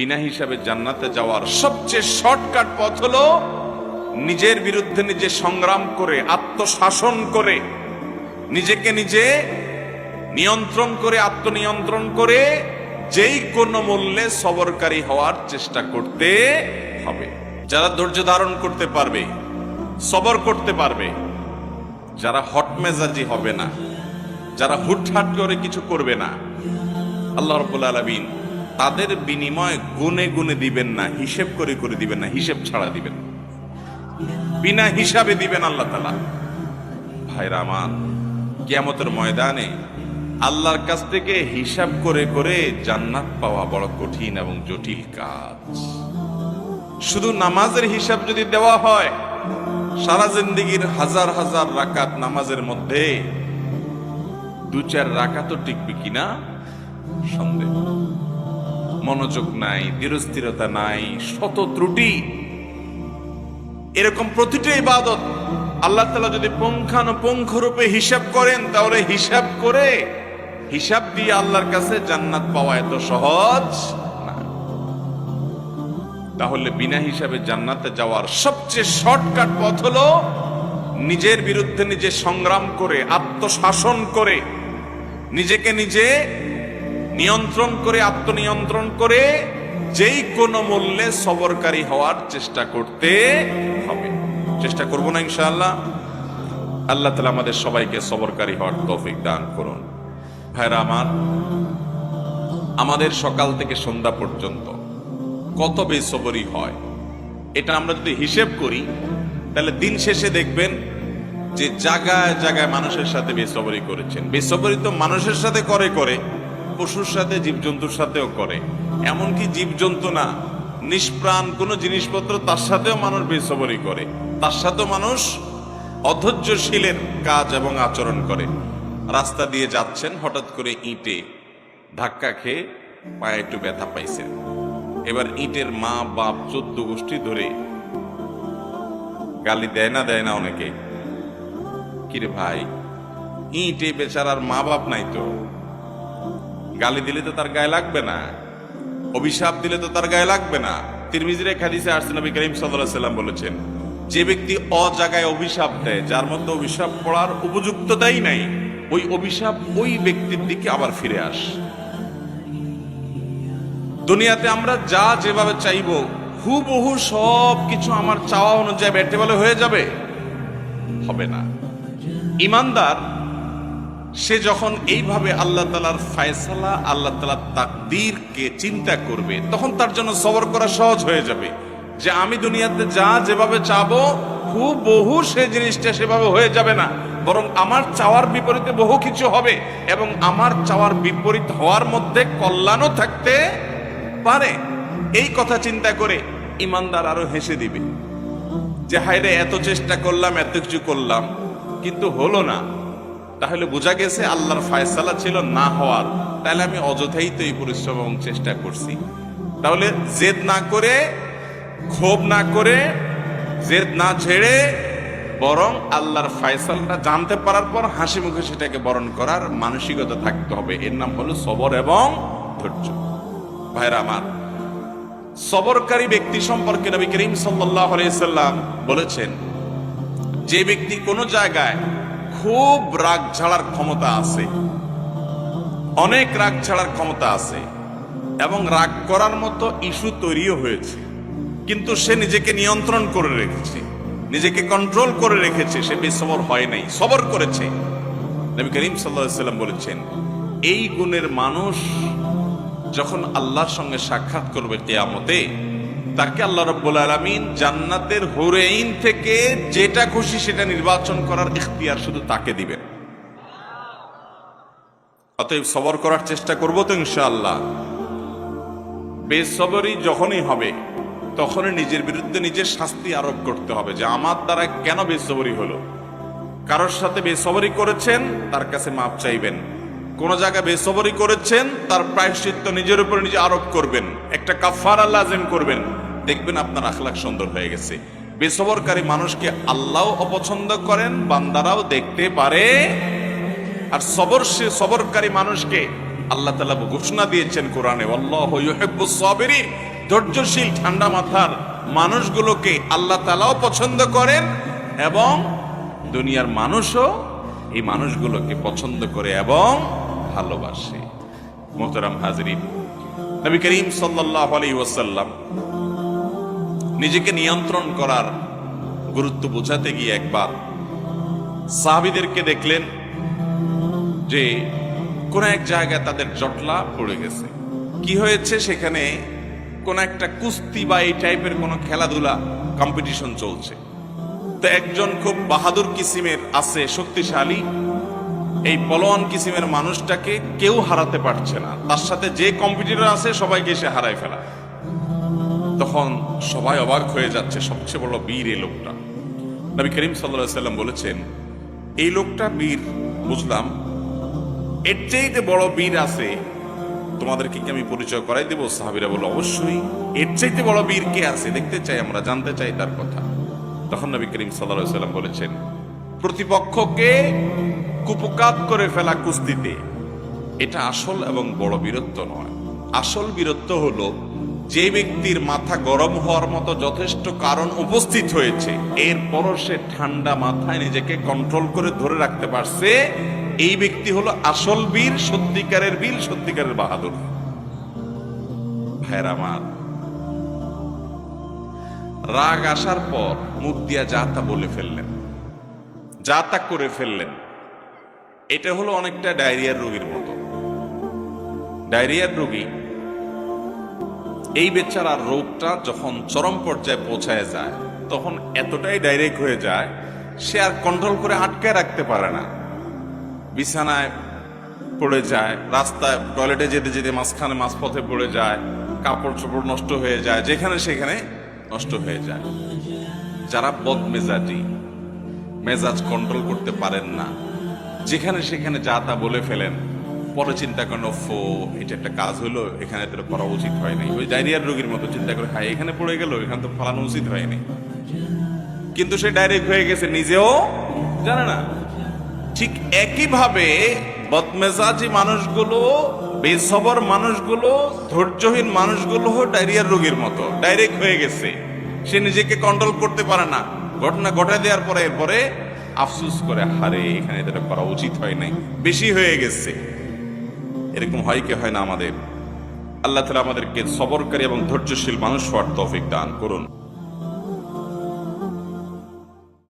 বিনা হিসাবে জান্নাতে যাওয়ার সবচেয়ে শর্টকাট পথ হলো নিজের বিরুদ্ধে নিজে সংগ্রাম করে, আত্মশাসন করে, নিজেকে নিজে নিয়ন্ত্রণ করে, আত্মনিয়ন্ত্রণ করে যেই কোনো মূল্যে সবরকারী হওয়ার চেষ্টা করতে হবে। যারা ধৈর্য ধারণ করতে পারবে, সবর করতে পারবে, যারা হটমেজাজি হবে না, যারা হুটহাট করে কিছু করবে না, আল্লাহ রাব্বুল আলামিন তাদের বিনিময় গুনে গুনে দিবেন না, হিসেব করে করে দিবেন না, হিসেব ছাড়া দিবেন, বিনা হিসাবে দিবেন আল্লাহ তাআলা। ভাইরা আমার, কিয়ামতের ময়দানে আল্লাহর কাছ থেকে হিসাব করে করে জান্নাত পাওয়া বড় কঠিন এবং জটিল কাজ। শুধু নামাজের হিসাব যদি দেওয়া হয়, সারা জিন্দেগির হাজার হাজার রাকাত নামাজের মধ্যে 2-4 রাকাতও টিকবে কিনা সন্দেহ। মনোযোগ নাই, দৃঢ়স্থিরতা নাই, শত ত্রুটি। এরকম প্রতিটা ইবাদত আল্লাহ তাআলা যদি পুঙ্খানুপুঙ্খ রূপে হিসাব করেন, তাহলে হিসাব করে, হিসাব দিয়ে আল্লাহর কাছে জান্নাত পাওয়া এত সহজ না। তাহলে বিনা হিসাবে জান্নাতে যাওয়ার সবচেয়ে শর্টকাট পথ হলো নিজের বিরুদ্ধে নিজে সংগ্রাম করে, আত্মশাসন করে, নিজেকে নিজে নিয়ন্ত্রণ করে, আত্মনিয়ন্ত্রণ করে যেই কোনো মূল্যে সবরকারী হওয়ার চেষ্টা করতে হবে। চেষ্টা করব না ইনশাআল্লাহ? আল্লাহ তাআলা আমাদের সবাইকে সবরকারী হওয়ার তৌফিক দান করুন। ভাইরা আমার, আমাদের সকাল থেকে সন্ধ্যা পর্যন্ত কত বেসবরি হয়, এটা আমরা যদি হিসেব করি তাহলে দিন শেষে দেখবেন যে জায়গায় জায়গায় মানুষের সাথে বেসবরি করেছেন। বেসবরি তো মানুষের সাথে করে করে, পশুর সাথে, জীবজন্তুর সাথেও করে। এমনকি জীবজন্তু না, নিষ্প্রাণ কোনো জিনিসপত্র, তার সাথেও মানুষ বেসবরি করে, তার সাথেও মানুষ অধৈর্যশীলের কাজ এবং আচরণ করে। রাস্তা দিয়ে যাচ্ছেন, হঠাৎ করে ইটে ধাক্কা খেয়ে পায়ে একটু ব্যথা পাইছেন। এবার ইটের মা বাপ 14 গোষ্ঠী ধরে গালি দেয় না অনেকে, কিরে ভাই, ইটে বেচারার মা বাপ নাই তো, গালি দিলে তো তার গায়ে লাগবে না, অভিশাপ দিলে তো তার গায়ে লাগবে না। তিরমিজির এক হাদিসে আসছে, নবী করিম সাল্লাল্লাহু আলাইহি সাল্লাম বলেছেন, যে ব্যক্তি অজায়গায় অভিশাপ দেয়, যার মধ্যে অভিশাপ পড়ার উপযুক্ততাই নাই, ওই অভিশাপ ওই ব্যক্তির দিকে আবার ফিরে আসে। দুনিয়াতে আমরা যা যেভাবে চাইবো, হুবহু সব কিছু আমার চাওয়া অনুযায়ী বেটে বলে হয়ে যাবে, হবে না। ইমানদার সে যখন এইভাবে আল্লাহ তাআলার ফয়সালা, আল্লাহ তাআলার তাকদীরকে চিন্তা করবে, তখন তার জন্য সবর করা সহজ হয়ে যাবে। যে আমি দুনিয়াতে যা যেভাবে চাবো, হুবহু সেই জিনিসটা সেভাবে হয়ে যাবে না, বরং আমার চাওয়ার বিপরীতে বহু কিছু হবে, এবং আমার চাওয়ার বিপরীত হওয়ার মধ্যে কল্যাণও থাকতে পারে। এই কথা চিন্তা করে ইমানদার আরো হেসে দিবে যে হায়রে, এত চেষ্টা করলাম, এত কিছু করলাম, কিন্তু হলো না। তাহলে বোঝা গেছে আল্লাহর ফয়সালা ছিল না হওয়ার, তাহলে আমি অযথাই তো এই পরিশ্রম এবং চেষ্টা করছি। তাহলে জেদ না করে, ক্ষোভ না করে, জেদ না ছেড়ে, বরং আল্লাহর ফয়সালাটা জানতে পারার পর হাসি মুখে সেটাকে বরণ করার মানসিকতা থাকতে হবে। এর নাম হলো সবর এবং ধৈর্য। ভাইরা আমার, সবরকারী ব্যক্তি সম্পর্কে নবী করিম সাল্লাল্লাহু আলাইহি সাল্লাম বলেছেন, যে ব্যক্তি কোনো জায়গায় খুব রাগ ঝাড়ার ক্ষমতা আছে, অনেক রাগ ছাড়ার ক্ষমতা আছে, এবং রাগ করার মতো ইস্যু তৈরিও হয়েছে, কিন্তু সে নিজেকে নিয়ন্ত্রণ করে রেখেছে, নিজেকে কন্ট্রোল করে রেখেছে, সে বেসবর হয় নাই, সবর করেছে। নবী করিম সাল্লাল্লাহু আলাইহি সাল্লাম বলেছেন, এই গুণের মানুষ যখন আল্লাহর সঙ্গে সাক্ষাৎ করবে কিয়ামতে, তাকে আল্লাহ রাব্বুল আলামিন জান্নাতের হুরাইন থেকে যেটা খুশি সেটা নির্বাচন করার ইখতিয়ার শুধু তাকে দিবেন। অতএব সবর করার চেষ্টা করব তো ইনশাআল্লাহ। বেসবরি যখনই হবে, তখনই নিজের বিরুদ্ধে নিজের শাস্তি আরোপ করতে হবে যে আমার দ্বারা কেন বেসবরি হলো। কারোর সাথে বেসবরি করেছেন, তার কাছে মাপ চাইবেন। কোন জায়গায় বেসবরি করেছেন, তার প্রায়শ্চিত্ত নিজের উপরে নিজে আরোপ করবেন, একটা কাফারা লাজিম করবেন, দেখবেন আপনার আখলাক সুন্দর হয়ে গেছে। বেসবরকারী মানুষকে আল্লাহ অপছন্দ করেন, বান্দারাও দেখতে পারে। আর সবরকারী মানুষকে আল্লাহ তাআলা ঘোষণা দিয়েছেন কোরআনে, আল্লাহু ইউহিব্বুস সাবিরিন, ধৈর্যশীল ঠান্ডা মাথার মানুষগুলোকে আল্লাহ তাআলাও পছন্দ করেন এবং দুনিয়ার মানুষও এই মানুষগুলোকে পছন্দ করে এবং ভালোবাসে। মোহতারাম হাজরিন, নবী করিম সাল্লাল্লাহু আলাইহি ওয়াসাল্লাম নিজেকে নিয়ন্ত্রণ করার গুরুত্ব বোঝাতে গিয়ে একবার সাহাবীদেরকে দেখলেন যে কোন এক জায়গায় তাদের জটলা পড়ে গেছে। কি হয়েছে? সেখানে কোন একটা কুস্তি বা এই টাইপের কোন খেলাধুলা কম্পিটিশন চলছে। তো একজন খুব বাহাদুর কিসিমের আছে, শক্তিশালী, এই পলোয়ান কিসিমের মানুষটাকে কেউ হারাতে পারছে না। তার সাথে যে কম্পিটিটর আছে সবাইকে সে হারায় ফেলা। তখন সবাই অবাক হয়ে যাচ্ছে, সবচেয়ে বড় বীর এই লোকটা। নবী করিম সাল্লাল্লাহু আলাইহি ওয়াসাল্লাম বলেছেন, এই লোকটা বীর বুঝলাম, এর চাইতে বড় বীর আছে, তোমাদেরকে কি আমি পরিচয় করাই দেব? সাহাবীরা বলল, অবশ্যই, এর চাইতে বড় বীর কে আছে দেখতে চাই, আমরা জানতে চাই তার কথা। তখন নবী করিম সাল্লাল্লাহু আলাইহি ওয়াসাল্লাম বলেছেন, প্রতিপক্ষকে কুপকাত করে ফেলা কুস্তিতে এটা আসল এবং বড় বীরত্ব নয়। আসল বীরত্ব হলো যে ব্যক্তির মাথা গরম হওয়ার মতো যথেষ্ট কারণ উপস্থিত হয়েছে, এরপরও সে ঠান্ডা মাথায় নিজেকে কন্ট্রোল করে ধরে রাখতে পারছে, এই ব্যক্তি হলো আসল বীর, সত্যিকারের বীর, সত্যিকারের বাহাদুর। ভাইয়ের আমার, রাগ আসার পর মুখ দিয়া যা তা বলে ফেললেন, যা তা করে ফেললেন, এটা হলো অনেকটা ডায়রিয়ার রোগীর মতো। ডায়রিয়ার রোগী, এই বেচারার রোগটা যখন চরম পর্যায়ে পৌঁছায় যায় তখন এতটাই ডাইরেক্ট হয়ে যায় সে আর কন্ট্রোল করে আটকায় রাখতে পারে না। বিছানায় পড়ে যায়, রাস্তায় টয়লেটে যেতে যেতে মাঝখানে মাঝপথে পড়ে যায়, কাপড় চোপড় নষ্ট হয়ে যায়, যেখানে সেখানে নষ্ট হয়ে যায়। যারা বদমেজাজি, মেজাজ কন্ট্রোল করতে পারেন না, যেখানে সেখানে যা তা বলে ফেলেন, পরে চিন্তা করেন, ওফো, এটা একটা কাজ হলো, এখানে তো করা উচিত হয়নি। ওই ডায়রিয়ার রোগীর মতো চিন্তা করে, হ্যাঁ এখানে পড়ে গেল, এখানে তো ফলানো উচিত হয়নি, কিন্তু সে ডাইরেক্ট হয়ে গেছে, নিজেও জানে না। ঠিক একইভাবে বদমেজাজি মানুষগুলো, বেসবর মানুষগুলো, ধৈর্যহীন মানুষগুলো ডায়রিয়ার রোগীর মতো ডাইরেক্ট হয়ে গেছে, সে নিজেকে কন্ট্রোল করতে পারে না। ঘটনা ঘটায় দেওয়ার পরে এরপরে আফসোস করে, হারে এখানে এটা করা উচিত হয় নাই, বেশি হয়ে গেছে। এরকম হয় কি হয় না আমাদের? আল্লাহ তাআলা আমাদেরকে সবরকারী এবং ধৈর্যশীল মানুষ হওয়ার তৌফিক দান করুন।